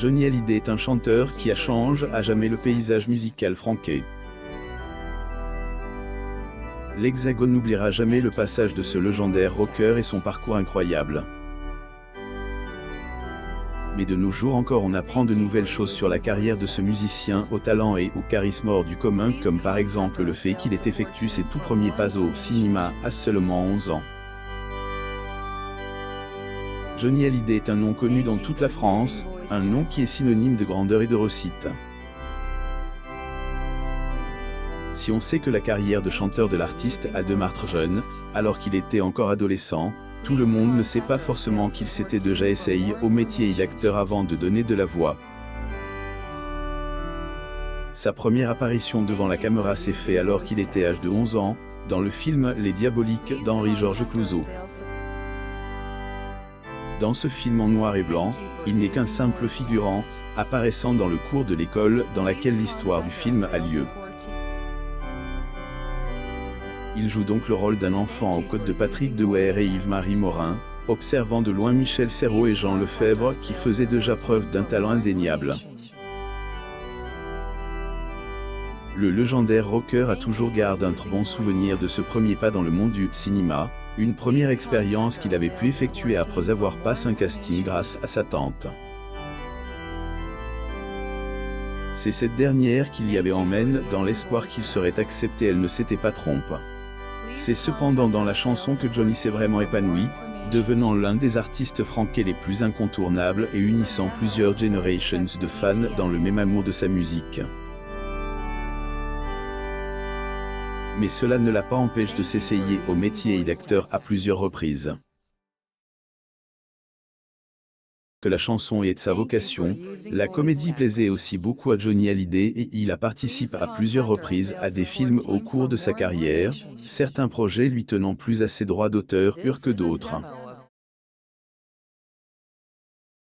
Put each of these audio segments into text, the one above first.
Johnny Hallyday est un chanteur qui change à jamais le paysage musical français. L'Hexagone n'oubliera jamais le passage de ce légendaire rocker et son parcours incroyable. Mais de nos jours encore on apprend de nouvelles choses sur la carrière de ce musicien au talent et au charisme hors du commun, comme par exemple le fait qu'il ait effectué ses tout premiers pas au cinéma à seulement 11 ans. Johnny Hallyday est un nom connu dans toute la France, un nom qui est synonyme de grandeur et de réussite. Si on sait que la carrière de chanteur de l'artiste a démarré jeune, alors qu'il était encore adolescent, tout le monde ne sait pas forcément qu'il s'était déjà essayé au métier d'acteur avant de donner de la voix. Sa première apparition devant la caméra s'est faite alors qu'il était âgé de 11 ans, dans le film Les Diaboliques d'Henri-Georges Clouzot. Dans ce film en noir et blanc, il n'est qu'un simple figurant, apparaissant dans le cours de l'école dans laquelle l'histoire du film a lieu. Il joue donc le rôle d'un enfant aux côtés de Patrick Dewaere et Yves-Marie Morin, observant de loin Michel Serrault et Jean Lefebvre qui faisaient déjà preuve d'un talent indéniable. Le légendaire rocker a toujours gardé un très bon souvenir de ce premier pas dans le monde du cinéma, une première expérience qu'il avait pu effectuer après avoir passé un casting grâce à sa tante. C'est cette dernière qui l'y avait emmené dans l'espoir qu'il serait accepté, elle ne s'était pas trompée. C'est cependant dans la chanson que Johnny s'est vraiment épanoui, devenant l'un des artistes français les plus incontournables et unissant plusieurs générations de fans dans le même amour de sa musique. Mais cela ne l'a pas empêché de s'essayer au métier d'acteur à plusieurs reprises. Que la chanson est de sa vocation, la comédie plaisait aussi beaucoup à Johnny Hallyday et il a participé à plusieurs reprises à des films au cours de sa carrière, certains projets lui tenant plus à ses droits d'auteur que d'autres.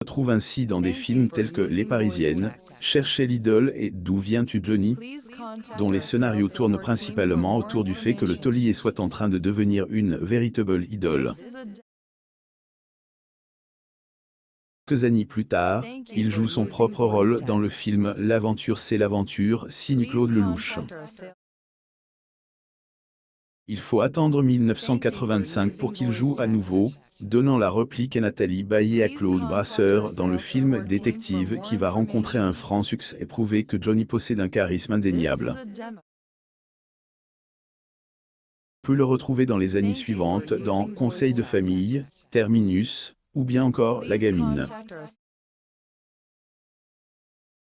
On retrouve ainsi dans des films tels que Les Parisiennes, Chercher l'idole et D'où viens-tu Johnny, dont les scénarios tournent principalement autour du fait que le taulier soit en train de devenir une véritable idole. Quelques années plus tard, il joue son propre rôle dans le film L'aventure c'est l'aventure, signe Claude Lelouch. Il faut attendre 1985 pour qu'il joue à nouveau, donnant la réplique à Nathalie Baye et à Claude Brasseur dans le film Détective qui va rencontrer un franc succès et prouver que Johnny possède un charisme indéniable. On peut le retrouver dans les années suivantes dans Conseil de famille, Terminus, ou bien encore La gamine.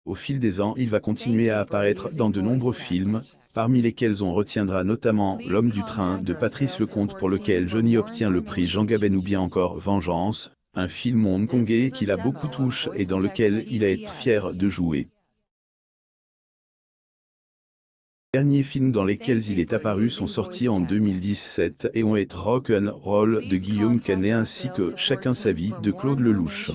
Au fil des ans, il va continuer à apparaître dans de nombreux films, parmi lesquels on retiendra notamment L'homme du train de Patrice Lecomte pour lequel Johnny obtient le prix Jean Gabin ou bien encore Vengeance, un film hongkongais qui l'a beaucoup touché et dans lequel il a été fier de jouer. Les derniers films dans lesquels il est apparu sont sortis en 2017 et ont été Rock 'n' Roll de Guillaume Canet ainsi que Chacun sa vie de Claude Lelouch.